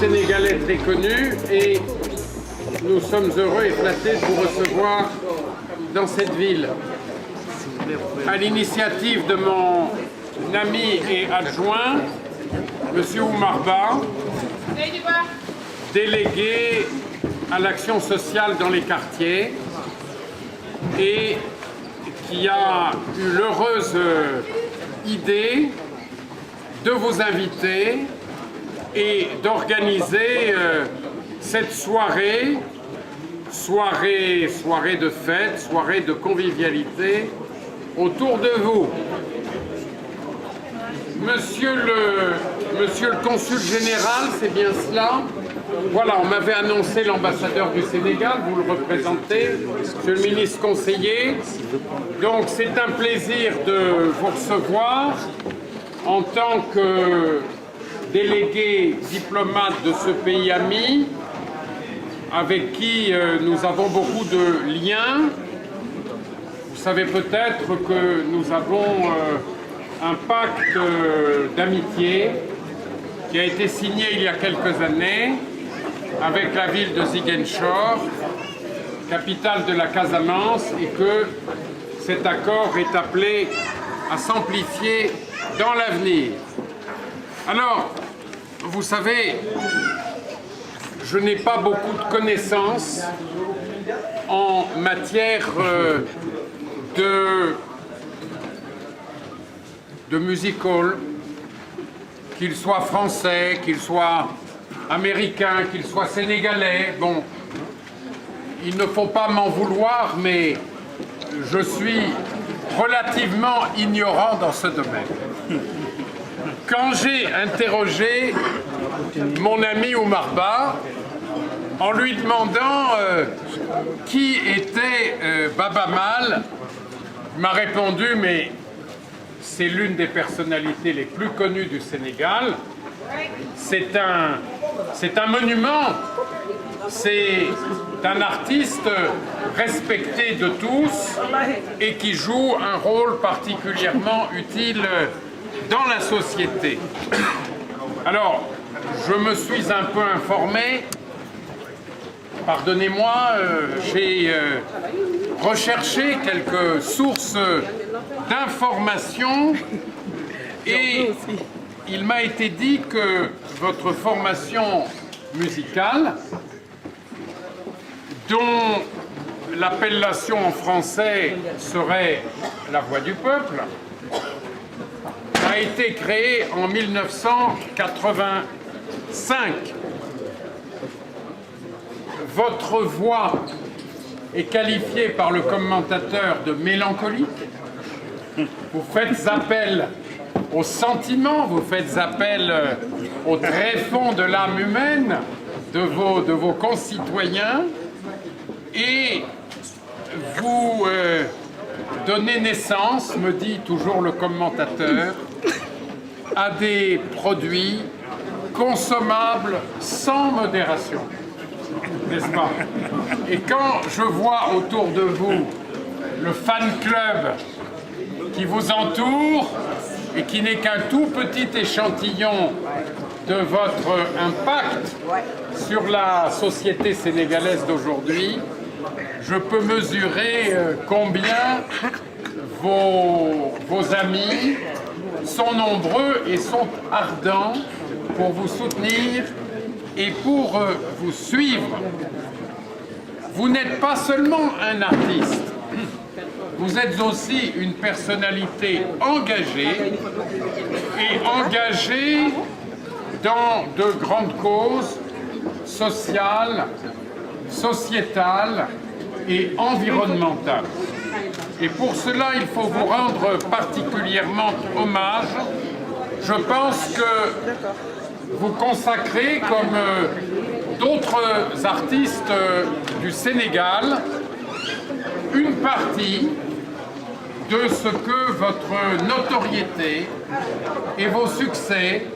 Sénégalais très connu et nous sommes heureux et flattés de vous recevoir dans cette ville. À l'initiative de mon ami et adjoint, M. Oumar Ba, délégué à l'action sociale dans les quartiers et qui a eu l'heureuse idée de vous inviter et d'organiser cette soirée de fête, soirée de convivialité autour de vous. Monsieur le consul général, c'est bien cela? Voilà, on m'avait annoncé l'ambassadeur du Sénégal, vous le représentez, monsieur le ministre conseiller. Donc c'est un plaisir de vous recevoir en tant que délégué diplomate de ce pays ami, avec qui nous avons beaucoup de liens. Vous savez peut-être que nous avons un pacte d'amitié qui a été signé il y a quelques années avec la ville de Ziguinchor, capitale de la Casamance, et que cet accord est appelé à s'amplifier dans l'avenir. Alors, vous savez, je n'ai pas beaucoup de connaissances en matière de music hall, qu'il soit français, qu'il soit américain, qu'il soit sénégalais. Bon, il ne faut pas m'en vouloir, mais je suis relativement ignorant dans ce domaine. Quand j'ai interrogé mon ami Oumar Ba, en lui demandant qui était Baba Maal, il m'a répondu, mais c'est l'une des personnalités les plus connues du Sénégal. C'est un monument, c'est un artiste respecté de tous et qui joue un rôle particulièrement utile dans la société. Alors, je me suis un peu informé, pardonnez-moi, j'ai recherché quelques sources d'informations et il m'a été dit que votre formation musicale, dont l'appellation en français serait La Voix du Peuple, a été créée en 1985. Votre voix est qualifiée par le commentateur de mélancolique. Vous faites appel aux sentiments, vous faites appel au tréfonds de l'âme humaine de vos concitoyens et vous donnez naissance, me dit toujours le commentateur, à des produits consommables sans modération, n'est-ce pas? Et quand je vois autour de vous le fan club qui vous entoure et qui n'est qu'un tout petit échantillon de votre impact sur la société sénégalaise d'aujourd'hui, je peux mesurer combien vos amis sont nombreux et sont ardents pour vous soutenir et pour vous suivre. Vous n'êtes pas seulement un artiste, vous êtes aussi une personnalité engagée dans de grandes causes sociales, sociétales et environnementales. Et pour cela, il faut vous rendre particulièrement hommage. Je pense que vous consacrez, comme d'autres artistes du Sénégal, une partie de ce que votre notoriété et vos succès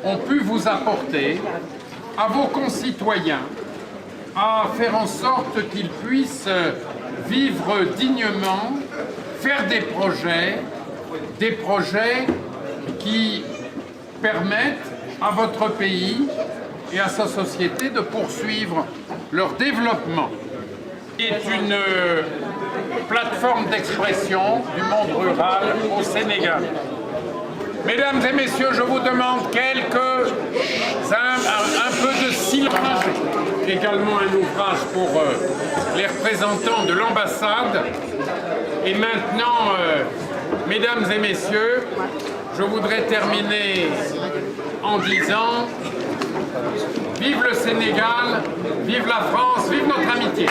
ont pu vous apporter à vos concitoyens, à faire en sorte qu'ils puissent vivre dignement, faire des projets qui permettent à votre pays et à sa société de poursuivre leur développement. C'est une plateforme d'expression du monde rural au Sénégal. Mesdames et messieurs, je vous demande un peu de silence. Également un ouvrage pour les représentants de l'ambassade. Et maintenant, mesdames et messieurs, je voudrais terminer en disant vive le Sénégal, vive la France, vive notre amitié.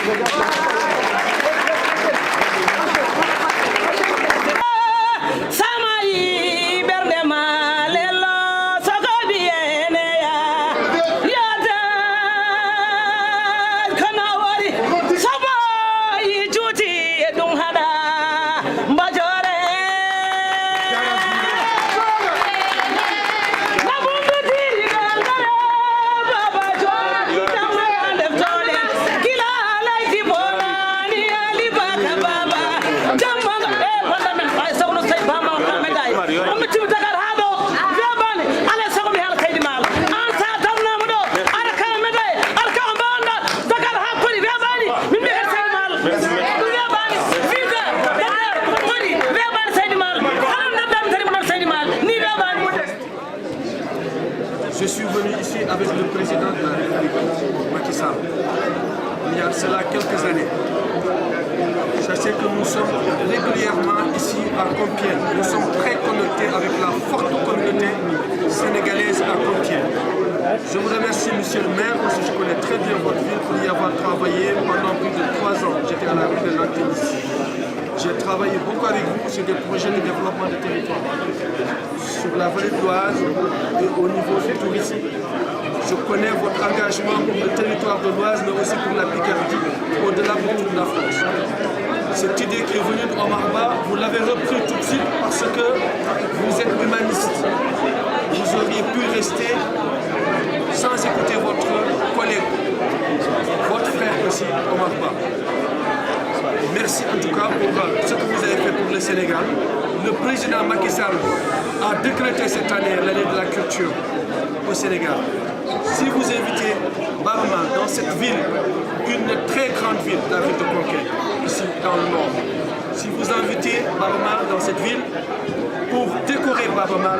Je suis venu ici avec le président de la République, Macky Sall, il y a cela quelques années. Sachez que nous sommes régulièrement ici à Compiègne. Nous sommes très connectés avec la forte communauté sénégalaise à Compiègne. Je vous remercie, monsieur le maire, parce que je connais très bien votre ville pour y avoir travaillé pendant plus de 3 ans. J'étais à la rue de l'Antenne ici. J'ai travaillé beaucoup avec vous sur des projets de développement de territoire, sur la vallée de l'Oise et au niveau du tourisme. Je connais votre engagement pour le territoire de l'Oise, mais aussi pour la Picardie, au-delà de toute la France. Cette idée qui est venue de Omar Ba, vous l'avez repris tout de suite parce que vous êtes humaniste. Vous auriez pu rester sans écouter votre collègue, votre frère aussi, Omar Ba. Merci en tout cas pour ce que vous avez fait pour le Sénégal. Le président Macky Sall a décrété cette année l'année de la culture au Sénégal. Si vous invitez Babamal dans cette ville, une très grande ville, la ville de Conquête, ici dans le nord, si vous invitez Babamal dans cette ville pour décorer Babamal,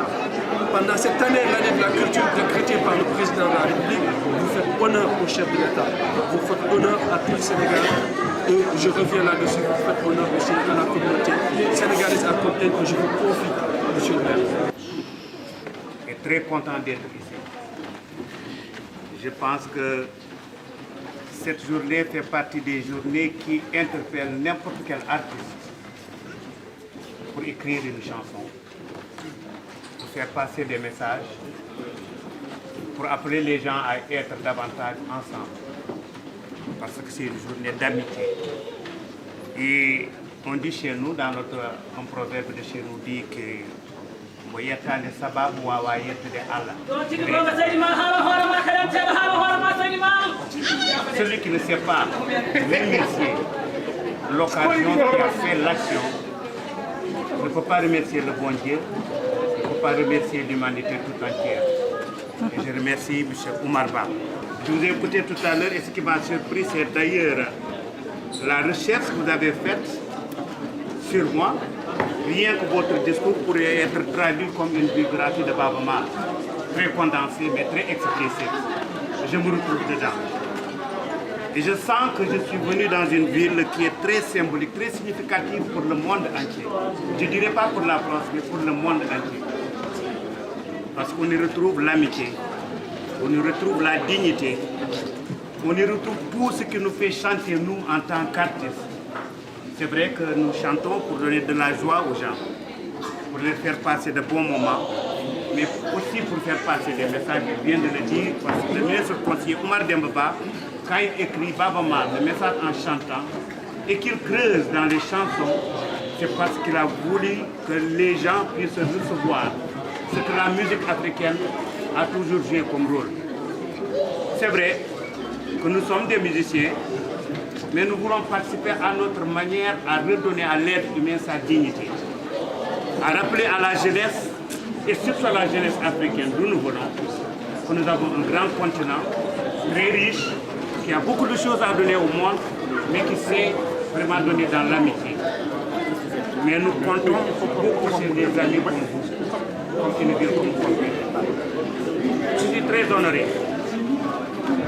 pendant cette année, l'année de la culture décrétée par le président de la République, vous faites honneur au chef de l'État, vous faites honneur à tout le Sénégal. Et je reviens là-dessus, vous faites honneur aussi à la communauté sénégalaise à Compiègne que je vous confie, monsieur le maire. Je suis très content d'être ici. Je pense que cette journée fait partie des journées qui interpellent n'importe quel artiste pour écrire une chanson, pour faire passer des messages, pour appeler les gens à être davantage ensemble. Parce que c'est une journée d'amitié. Et on dit chez nous, dans un proverbe de chez nous, dit que celui qui ne sait pas remercier l'occasion qui a fait l'action ne peut pas remercier le bon Dieu, ne peut pas remercier l'humanité tout entière. Et je remercie M. Omar Ba. Je vous ai écouté tout à l'heure et ce qui m'a surpris, c'est d'ailleurs la recherche que vous avez faite sur moi. Rien que votre discours pourrait être traduit comme une biographie de Baba Mal, très condensée mais très explicite. Je me retrouve dedans. Et je sens que je suis venu dans une ville qui est très symbolique, très significative pour le monde entier. Je ne dirais pas pour la France, mais pour le monde entier. Parce qu'on y retrouve l'amitié. On y retrouve la dignité, on y retrouve tout ce qui nous fait chanter nous en tant qu'artistes. C'est vrai que nous chantons pour donner de la joie aux gens, pour leur faire passer de bons moments, mais aussi pour faire passer des messages, je viens de le dire, parce que le ministre conseiller Omar Demba Ba, quand il écrit Baba Mal, le message en chantant, et qu'il creuse dans les chansons, c'est parce qu'il a voulu que les gens puissent recevoir ce que la musique africaine a toujours joué comme rôle. C'est vrai que nous sommes des musiciens, mais nous voulons participer à notre manière à redonner à l'être humain sa dignité, à rappeler à la jeunesse, et surtout à la jeunesse africaine d'où nous venons, que nous avons un grand continent, très riche, qui a beaucoup de choses à donner au monde, mais qui sait vraiment donner dans l'amitié. Mais nous comptons beaucoup sur des amis comme vous, comme une ville comme Pompey. Je suis très honoré.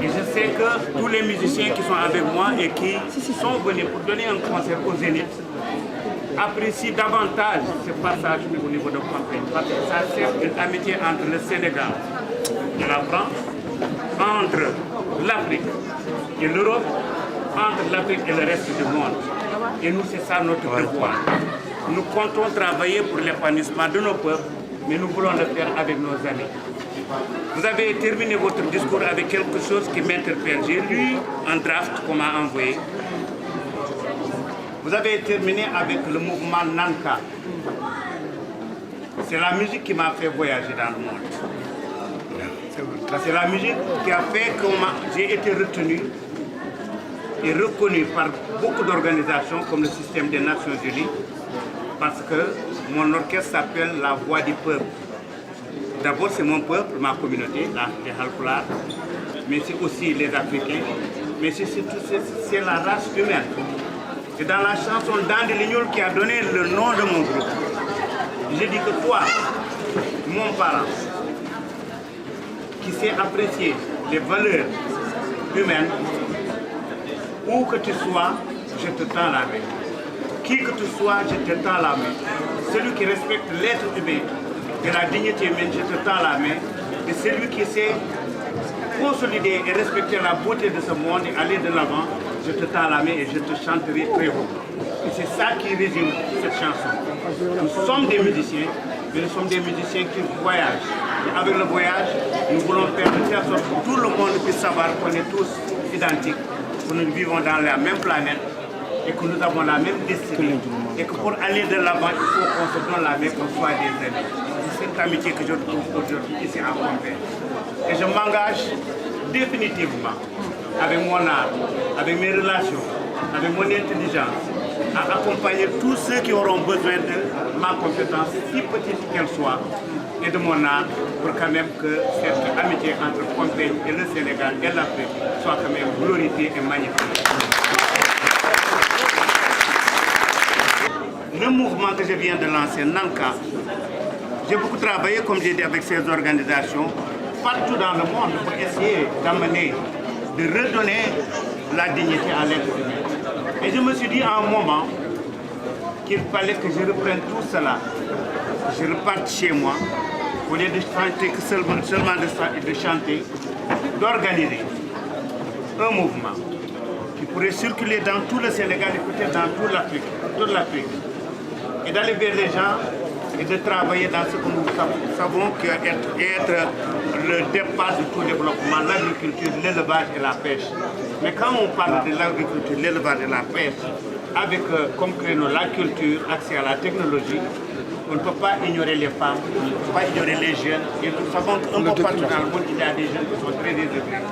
Et je sais que tous les musiciens qui sont avec moi et qui sont venus pour donner un concert au Zénith apprécient davantage ce passage au niveau de Pompey. Parce que ça sert une amitié entre le Sénégal et la France, entre l'Afrique et l'Europe, entre l'Afrique et le reste du monde. Et nous, c'est ça notre devoir. Nous comptons travailler pour l'épanouissement de nos peuples, mais nous voulons le faire avec nos amis. Vous avez terminé votre discours avec quelque chose qui m'interpelle. J'ai lu un draft qu'on m'a envoyé. Vous avez terminé avec le mouvement Nanka. C'est la musique qui m'a fait voyager dans le monde. C'est la musique qui a fait que j'ai été retenu et reconnu par beaucoup d'organisations comme le système des Nations Unies parce que mon orchestre s'appelle La Voix du Peuple. D'abord, c'est mon peuple, ma communauté, les Halpulaar, mais c'est aussi les Africains, mais c'est la race humaine. Et dans la chanson Dandi Lignol qui a donné le nom de mon groupe, j'ai dit que toi, mon parent, qui sait apprécier les valeurs humaines, où que tu sois, je te tends la main. Qui que tu sois, je te tends la main. Celui qui respecte l'être humain et la dignité humaine, je te tends la main. Et celui qui sait consolider et respecter la beauté de ce monde et aller de l'avant, je te tends la main et je te chanterai très haut. Et c'est ça qui résume cette chanson. Nous sommes des musiciens, mais nous sommes des musiciens qui voyagent. Et avec le voyage, nous voulons faire de telle sorte que tout le monde puisse savoir qu'on est tous identiques, que nous vivons dans la même planète et que nous avons la même destinée. Et que pour aller de l'avant, il faut qu'on se donne la main, qu'on soit des amis. C'est cette amitié que je trouve aujourd'hui ici à Pompey. Et je m'engage définitivement avec mon art, avec mes relations, avec mon intelligence, à accompagner tous ceux qui auront besoin de ma compétence, si petite qu'elle soit, et de mon art, pour quand même que cette amitié entre Pompey et le Sénégal et l'Afrique soit quand même glorifiée et magnifique. Le mouvement que je viens de lancer, Nanka, j'ai beaucoup travaillé, comme j'ai dit, avec ces organisations, partout dans le monde, pour essayer d'amener, de redonner la dignité à l'être humain. Et je me suis dit à un moment qu'il fallait que je reprenne tout cela, que je reparte chez moi, au lieu de chanter que seulement de chanter, d'organiser un mouvement qui pourrait circuler dans tout le Sénégal et peut-être dans toute l'Afrique, et d'aller vers les gens et de travailler dans ce que nous savons être le départ de tout développement, l'agriculture, l'élevage et la pêche. Mais quand on parle de l'agriculture, l'élevage et la pêche, avec comme créneau la culture, accès à la technologie, on ne peut pas ignorer les femmes, on ne peut pas ignorer les jeunes. Et nous savons qu'un peu partout dans le monde, il y a des jeunes qui sont très déséquilibrés.